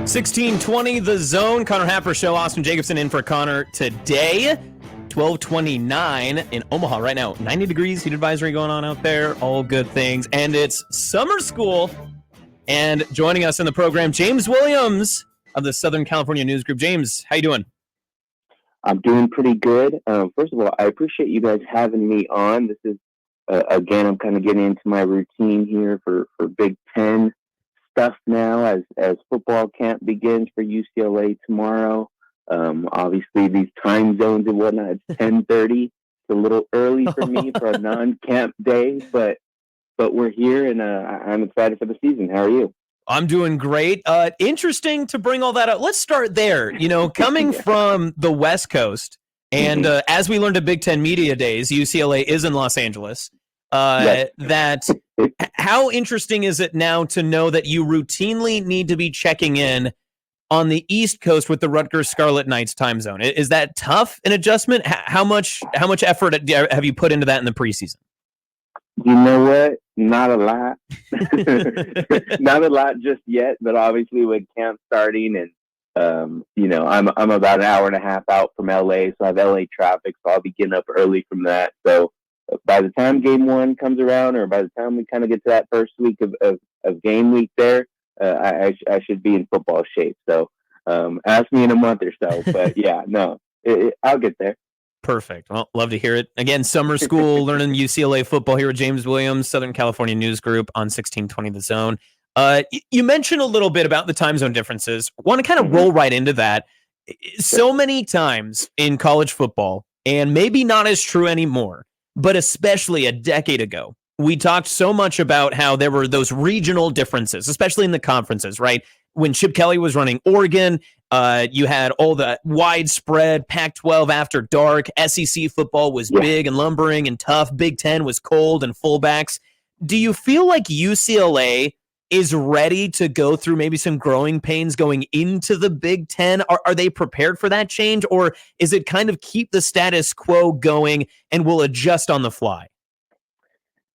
1620 The Zone. Connor Happer Show. Austin Jacobson in for Connor today. 1229 in Omaha right now. 90 degrees, heat advisory going on out there. All good things. And it's summer school. And joining us in the program, James Williams of the Southern California News Group. James, how you doing? I'm doing pretty good. First of all, I appreciate you guys having me on. This is, again, I'm kind of getting into my routine here for Big Ten stuff now as football camp begins for UCLA tomorrow. Obviously, these time zones and whatnot, it's 10:30. It's a little early for me for a non-camp day, but we're here, and I'm excited for the season. How are you? I'm doing great. Interesting to bring all that up. Let's start there. You know, coming from the West Coast, and as we learned at Big Ten Media Days, UCLA is in Los Angeles. Yes. How interesting is it now to know that you routinely need to be checking in on the East Coast with the Rutgers Scarlet Knights time zone? Is that tough, an adjustment? How much effort have you put into that in the preseason? You know what? Not a lot. Not a lot just yet, but obviously with camp starting and I'm about an hour and a half out from LA, so I have LA traffic, so I'll be getting up early from that. So by the time game one comes around, or by the time we kind of get to that first week of game week there, I should be in football shape. So ask me in a month or so. But yeah, no, I'll get there. Perfect. Well, love to hear it. Again, summer school, learning UCLA football here with James Williams, Southern California News Group on 1620 The Zone. You mentioned a little bit about the time zone differences. Want to kind of roll right into that. So many times in college football, and maybe not as true anymore, but especially a decade ago, we talked so much about how there were those regional differences, especially in the conferences, right? When Chip Kelly was running Oregon, you had all the widespread Pac-12 after dark. SEC football was big and lumbering and tough. Big Ten was cold and fullbacks. Do you feel like UCLA is ready to go through maybe some growing pains going into the Big Ten? Are they prepared for that change, or is it kind of keep the status quo going and we'll adjust on the fly?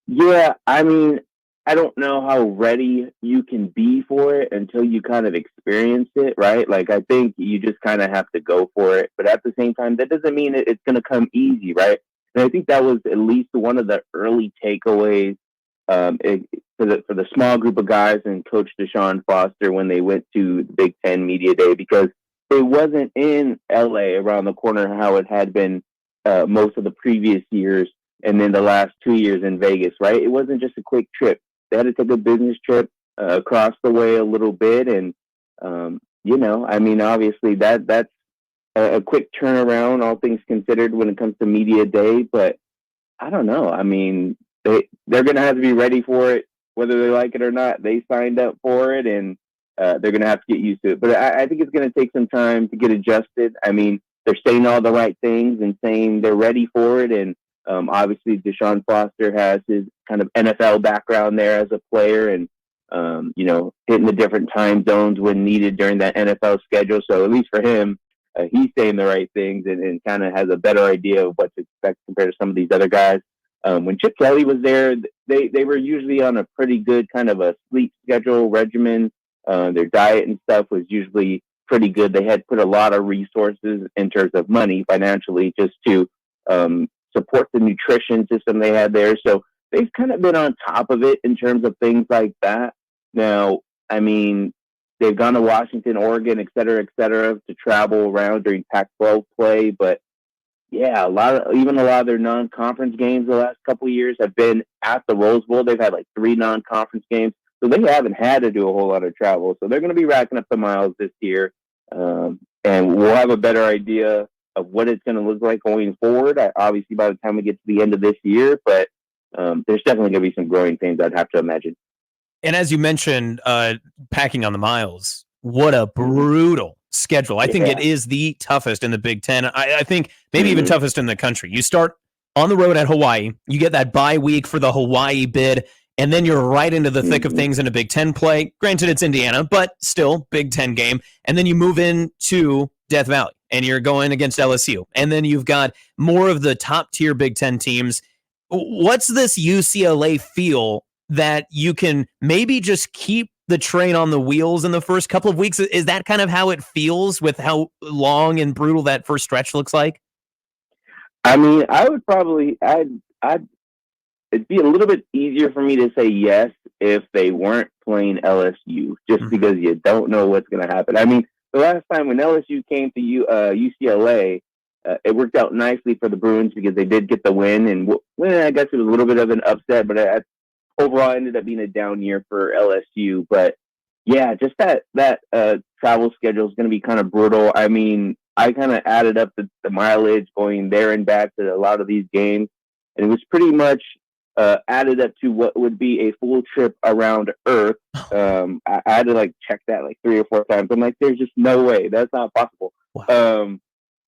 Yeah, I mean, I don't know how ready you can be for it until you kind of experience it, right? Like, I think you just kind of have to go for it. But at the same time, that doesn't mean it's going to come easy, right? And I think that was at least one of the early takeaways for the small group of guys and Coach Deshaun Foster when they went to the Big Ten Media Day, because it wasn't in LA around the corner how it had been most of the previous years, and then the last 2 years in Vegas, right? It wasn't just a quick trip. They had to take a business trip across the way a little bit. And, I mean, obviously that's a quick turnaround, all things considered, when it comes to media day. But I don't know. I mean, they're going to have to be ready for it, whether they like it or not. They signed up for it, and they're going to have to get used to it. But I think it's going to take some time to get adjusted. I mean, they're saying all the right things and saying they're ready for it. And obviously, Deshaun Foster has his kind of NFL background there as a player, and hitting the different time zones when needed during that NFL schedule. So at least for him, he's saying the right things and kind of has a better idea of what to expect compared to some of these other guys. When Chip Kelly was there, they were usually on a pretty good kind of a sleep schedule regimen. Their diet and stuff was usually pretty good. They had put a lot of resources in terms of money financially just to support the nutrition system they had there. So they've kind of been on top of it in terms of things like that. Now, I mean, they've gone to Washington, Oregon, et cetera, to travel around during Pac-12 play. But yeah, a lot of their non-conference games the last couple of years have been at the Rose Bowl. They've had like 3 non-conference games. So they haven't had to do a whole lot of travel. So they're going to be racking up the miles this year. And we'll have a better idea of what it's going to look like going forward, obviously, by the time we get to the end of this year. But there's definitely going to be some growing pains, I'd have to imagine. And as you mentioned, packing on the miles, what a brutal schedule. I think it is the toughest in the Big Ten. I think maybe even toughest in the country. You start on the road at Hawaii. You get that bye week for the Hawaii bid, and then you're right into the thick of things in a Big Ten play. Granted, it's Indiana, but still Big Ten game. And then you move into Death Valley, and you're going against LSU. And then you've got more of the top-tier Big Ten teams. What's this UCLA feel that you can maybe just keep the train on the wheels in the first couple of weeks? Is that kind of how it feels with how long and brutal that first stretch looks like? I mean, I would probably, I'd, it'd be a little bit easier for me to say yes if they weren't playing LSU, just because you don't know what's going to happen. I mean, the last time when LSU came to UCLA, it worked out nicely for the Bruins because they did get the win, and I guess it was a little bit of an upset, but overall ended up being a down year for LSU. But yeah, just that travel schedule is going to be kind of brutal. I mean, I kind of added up the mileage going there and back to a lot of these games, and it was pretty much added up to what would be a full trip around Earth. I had to like check that like 3 or 4 times. I'm like, there's just no way that's not possible. Wow.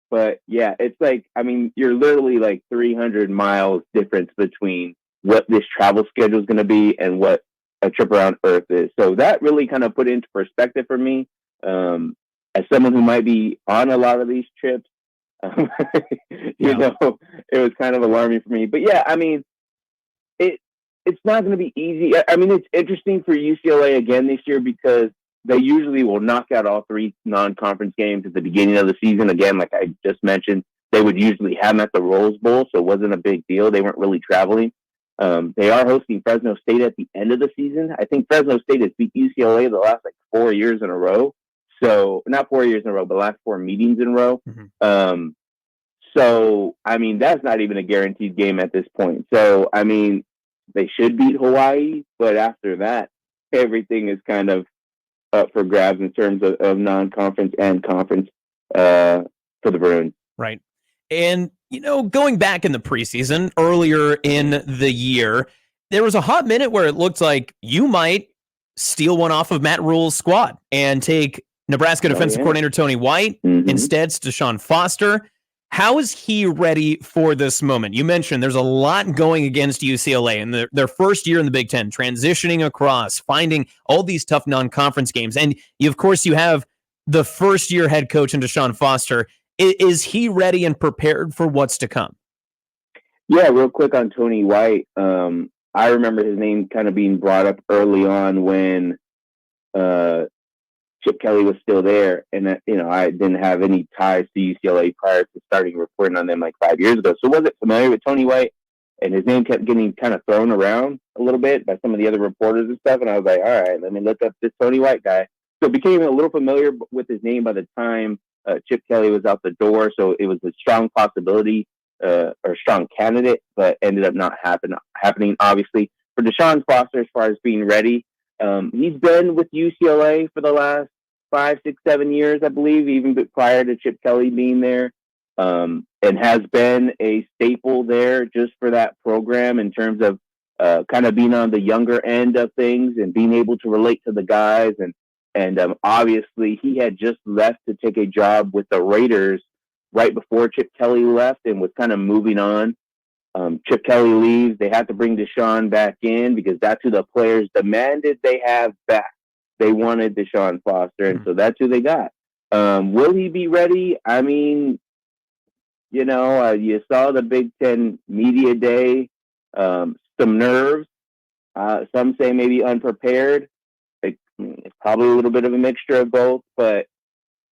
But yeah, it's like, I mean, you're literally like 300 miles difference between what this travel schedule is going to be and what a trip around Earth is. So that really kind of put into perspective for me. As someone who might be on a lot of these trips, you know, it was kind of alarming for me. But yeah, I mean, it's not going to be easy. I mean, it's interesting for UCLA again this year because they usually will knock out all 3 non-conference games at the beginning of the season. Again, like I just mentioned, they would usually have them at the Rose Bowl, so it wasn't a big deal. They weren't really traveling. They are hosting Fresno State at the end of the season. I think Fresno State has beat UCLA the last like 4 years in a row. So not 4 years in a row, but last 4 meetings in a row. So, I mean, that's not even a guaranteed game at this point. So, I mean, they should beat Hawaii, but after that, everything is kind of up for grabs in terms of non-conference and conference for the Bruins. Right. And, you know, going back in the preseason, earlier in the year, there was a hot minute where it looked like you might steal one off of Matt Rule's squad and take Nebraska defensive coordinator Tony White. Instead, it's Deshaun Foster. How is he ready for this moment? You mentioned there's a lot going against UCLA in their first year in the Big Ten, transitioning across, finding all these tough non-conference games. And of course, you have the first-year head coach in Deshaun Foster. Is he ready and prepared for what's to come? Yeah, real quick on Tony White. I remember his name kind of being brought up early on when Chip Kelly was still there, and you know, I didn't have any ties to UCLA prior to starting reporting on them like 5 years ago, so wasn't familiar with Tony White, and his name kept getting kind of thrown around a little bit by some of the other reporters and stuff, and I was like, all right, let me look up this Tony White guy. So became a little familiar with his name by the time Chip Kelly was out the door, so it was a strong possibility or strong candidate, but ended up not happening, obviously. For Deshaun Foster, as far as being ready, he's been with UCLA for the last 5, 6, 7 years, I believe, even prior to Chip Kelly being there, and has been a staple there just for that program in terms of kind of being on the younger end of things and being able to relate to the guys. And obviously, he had just left to take a job with the Raiders right before Chip Kelly left and was kind of moving on. Chip Kelly leaves. They had to bring Deshaun back in because that's who the players demanded they have back. They wanted Deshaun Foster, and so that's who they got. Will he be ready? I mean, you know, you saw the Big Ten Media Day, some nerves. Some say maybe unprepared. It's probably a little bit of a mixture of both, but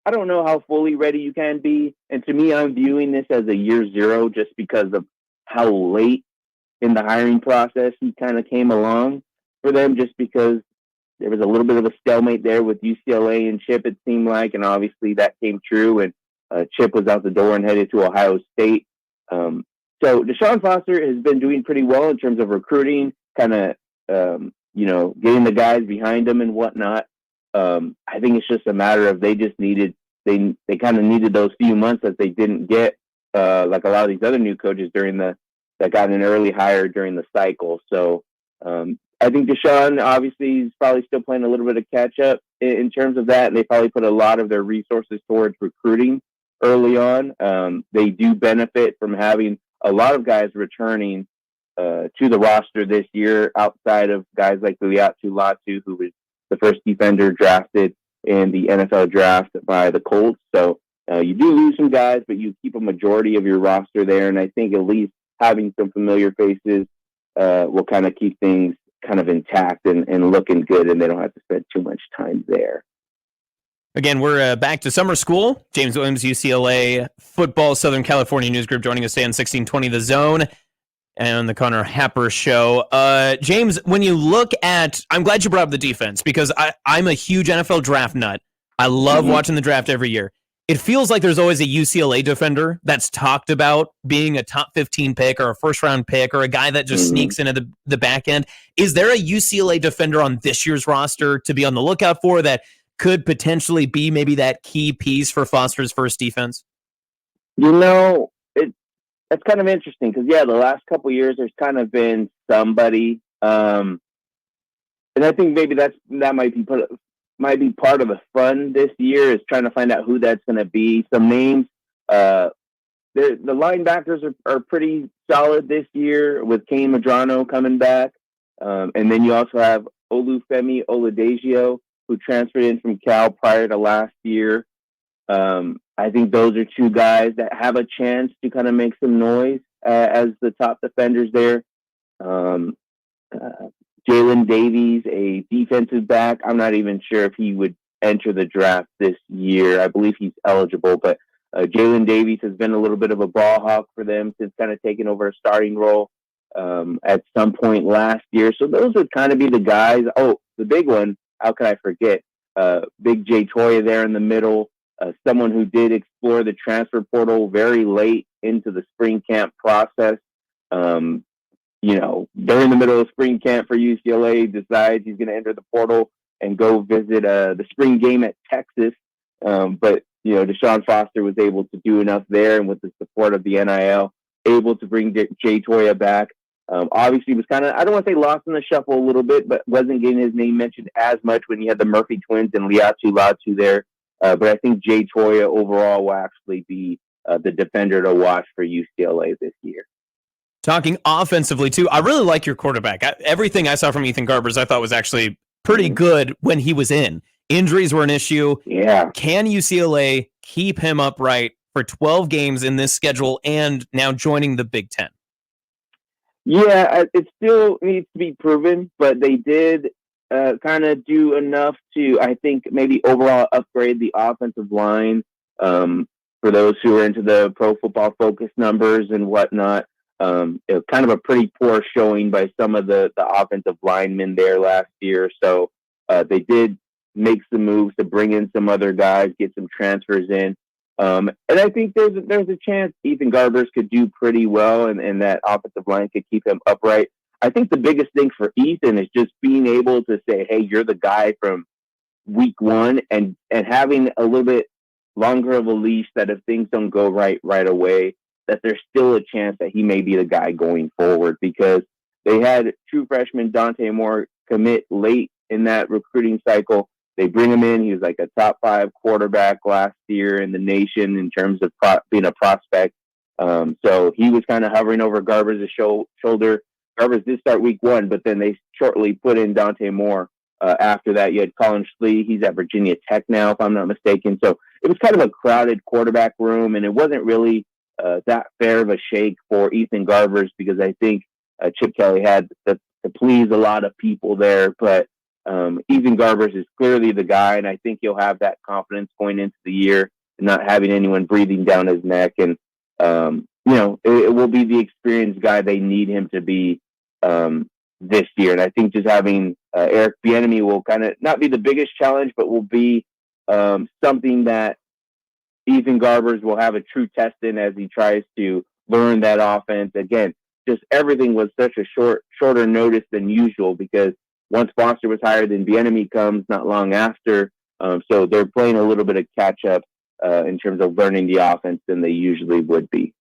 I don't know how fully ready you can be. And to me, I'm viewing this as a year 0 just because of how late in the hiring process he kind of came along for them, just because there was a little bit of a stalemate there with UCLA and Chip, it seemed like, and obviously that came true, and Chip was out the door and headed to Ohio State. So Deshaun Foster has been doing pretty well in terms of recruiting, kind of, you know, getting the guys behind him and whatnot. I think it's just a matter of they kind of needed those few months that they didn't get, like a lot of these other new coaches that got an early hire during the cycle. So I think Deshaun, obviously, is probably still playing a little bit of catch up in terms of that. And they probably put a lot of their resources towards recruiting early on. They do benefit from having a lot of guys returning to the roster this year, outside of guys like Luyatu Latu, who was the first defender drafted in the NFL draft by the Colts. So you do lose some guys, but you keep a majority of your roster there. And I think at least having some familiar faces will kind of keep things kind of intact and looking good, and they don't have to spend too much time there. Again, we're back to summer school. James Williams, UCLA football, Southern California News Group, joining us today on 1620 The Zone and the Connor Happer Show. James, when you look at, I'm glad you brought up the defense because I'm a huge NFL draft nut. I love watching the draft every year. It feels like there's always a UCLA defender that's talked about being a top 15 pick or a first-round pick or a guy that just sneaks into the back end. Is there a UCLA defender on this year's roster to be on the lookout for that could potentially be maybe that key piece for Foster's first defense? That's kind of interesting because, the last couple of years there's kind of been somebody. And I think maybe that might be part of the fun this year is trying to find out who that's going to be. Some names. The linebackers are pretty solid this year with Kane Medrano coming back. And then you also have Olufemi Oladipo, who transferred in from Cal prior to last year. I think those are two guys that have a chance to kind of make some noise as the top defenders there. Jalen Davies, a defensive back. I'm not even sure if he would enter the draft this year. I believe he's eligible, but Jalen Davies has been a little bit of a ball hawk for them since kind of taking over a starting role at some point last year. So those would kind of be the guys. Oh, the big one, how can I forget? Big Jay Toya there in the middle, someone who did explore the transfer portal very late into the spring camp process. During the middle of spring camp for UCLA, decides he's going to enter the portal and go visit the spring game at Texas. But Deshaun Foster was able to do enough there, and with the support of the NIL, able to bring Jay Toya back. Obviously, was kind of, I don't want to say lost in the shuffle a little bit, but wasn't getting his name mentioned as much when you had the Murphy twins and Liatu Latu there. But I think Jay Toya overall will actually be the defender to watch for UCLA this year. Talking offensively, too, I really like your quarterback. Everything I saw from Ethan Garbers I thought was actually pretty good when he was in. Injuries were an issue. Yeah. Can UCLA keep him upright for 12 games in this schedule and now joining the Big Ten? Yeah, it still needs to be proven, but they did kind of do enough to, I think, maybe overall upgrade the offensive line for those who are into the Pro Football Focus numbers and whatnot. It was kind of a pretty poor showing by some of the offensive linemen there last year. So they did make some moves to bring in some other guys, get some transfers in. And I think there's a chance Ethan Garbers could do pretty well and that offensive line could keep him upright. I think the biggest thing for Ethan is just being able to say, hey, you're the guy from week one and having a little bit longer of a leash that if things don't go right away, that there's still a chance that he may be the guy going forward because they had true freshman Dante Moore commit late in that recruiting cycle. They bring him in. He was like a top 5 quarterback last year in the nation in terms of being a prospect. So he was kind of hovering over Garbers' shoulder. Garbers did start week 1, but then they shortly put in Dante Moore. After that, you had Colin Schlee. He's at Virginia Tech now, if I'm not mistaken. So it was kind of a crowded quarterback room, and it wasn't really that fair of a shake for Ethan Garbers because I think Chip Kelly had to please a lot of people there. But Ethan Garbers is clearly the guy, and I think he'll have that confidence going into the year and not having anyone breathing down his neck. And, it will be the experienced guy they need him to be this year. And I think just having Eric Bieniemy will kind of not be the biggest challenge, but will be something that Ethan Garbers will have a true test in as he tries to learn that offense. Again, just everything was such a shorter notice than usual because once Foster was hired, then Bieniemy comes not long after. So they're playing a little bit of catch up in terms of learning the offense than they usually would be.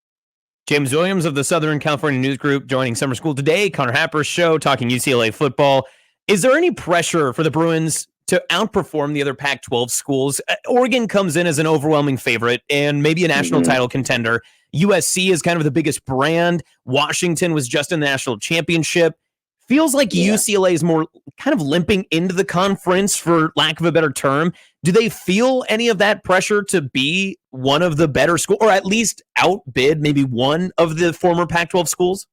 James Williams of the Southern California News Group joining Summer School today. Connor Happer's show talking UCLA football. Is there any pressure for the Bruins to outperform the other Pac-12 schools? Oregon comes in as an overwhelming favorite and maybe a national title contender. USC is kind of the biggest brand. Washington was just in the national championship. Feels like UCLA is more kind of limping into the conference, for lack of a better term. Do they feel any of that pressure to be one of the better schools, or at least outbid maybe one of the former Pac-12 schools?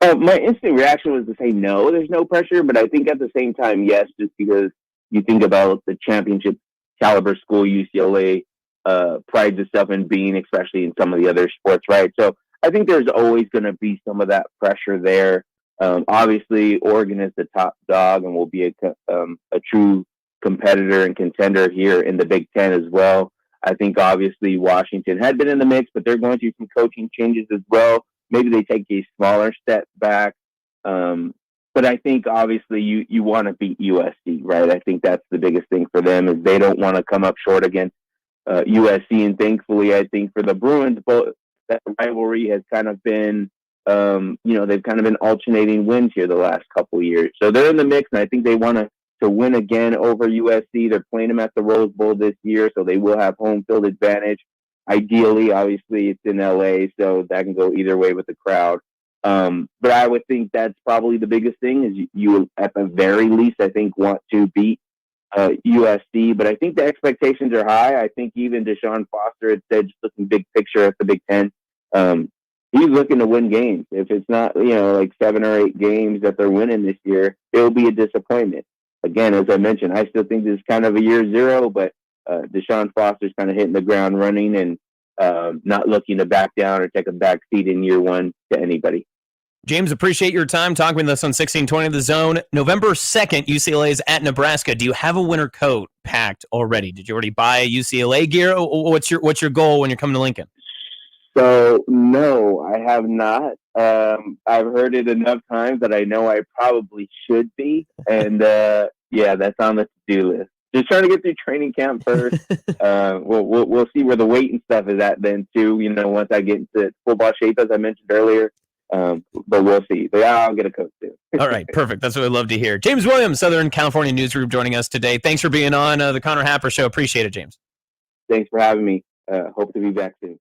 My instant reaction was to say no, there's no pressure, but I think at the same time, yes, just because you think about the championship caliber school UCLA prides itself in being, especially in some of the other sports, right? So I think there's always going to be some of that pressure there. Obviously, Oregon is the top dog and will be a true competitor and contender here in the Big Ten as well. I think obviously Washington had been in the mix, but they're going through some coaching changes as well. Maybe they take a smaller step back. But I think obviously you want to beat USC, right? I think that's the biggest thing for them is they don't want to come up short against USC. And thankfully, I think for the Bruins, both that rivalry has kind of been, they've kind of been alternating wins here the last couple of years. So they're in the mix, and I think they want to win again over USC. They're playing them at the Rose Bowl this year, so they will have home field advantage. Ideally, obviously, it's in LA, so that can go either way with the crowd. But I would think that's probably the biggest thing is you at the very least, I think, want to beat USC. But I think the expectations are high. I think even Deshaun Foster had said, just looking big picture at the Big Ten, he's looking to win games. If it's not, like 7 or 8 games that they're winning this year, it'll be a disappointment. Again, as I mentioned, I still think this is kind of a year zero, but Deshaun Foster's kind of hitting the ground running and not looking to back down or take a back seat in year one to anybody. James, appreciate your time talking with us on 1620 The Zone. November 2nd, UCLA is at Nebraska. Do you have a winter coat packed already? Did you already buy UCLA gear? What's your goal when you're coming to Lincoln? So, no, I have not. I've heard it enough times that I know I probably should be. And, that's on the to-do list. Just trying to get through training camp first. We'll see where the weight and stuff is at then, too, once I get into football shape, as I mentioned earlier. But we'll see. But I'll get a coach too. All right, perfect. That's what I'd love to hear. James Williams, Southern California News Group, joining us today. Thanks for being on the Connor Happer Show. Appreciate it, James. Thanks for having me. Hope to be back soon.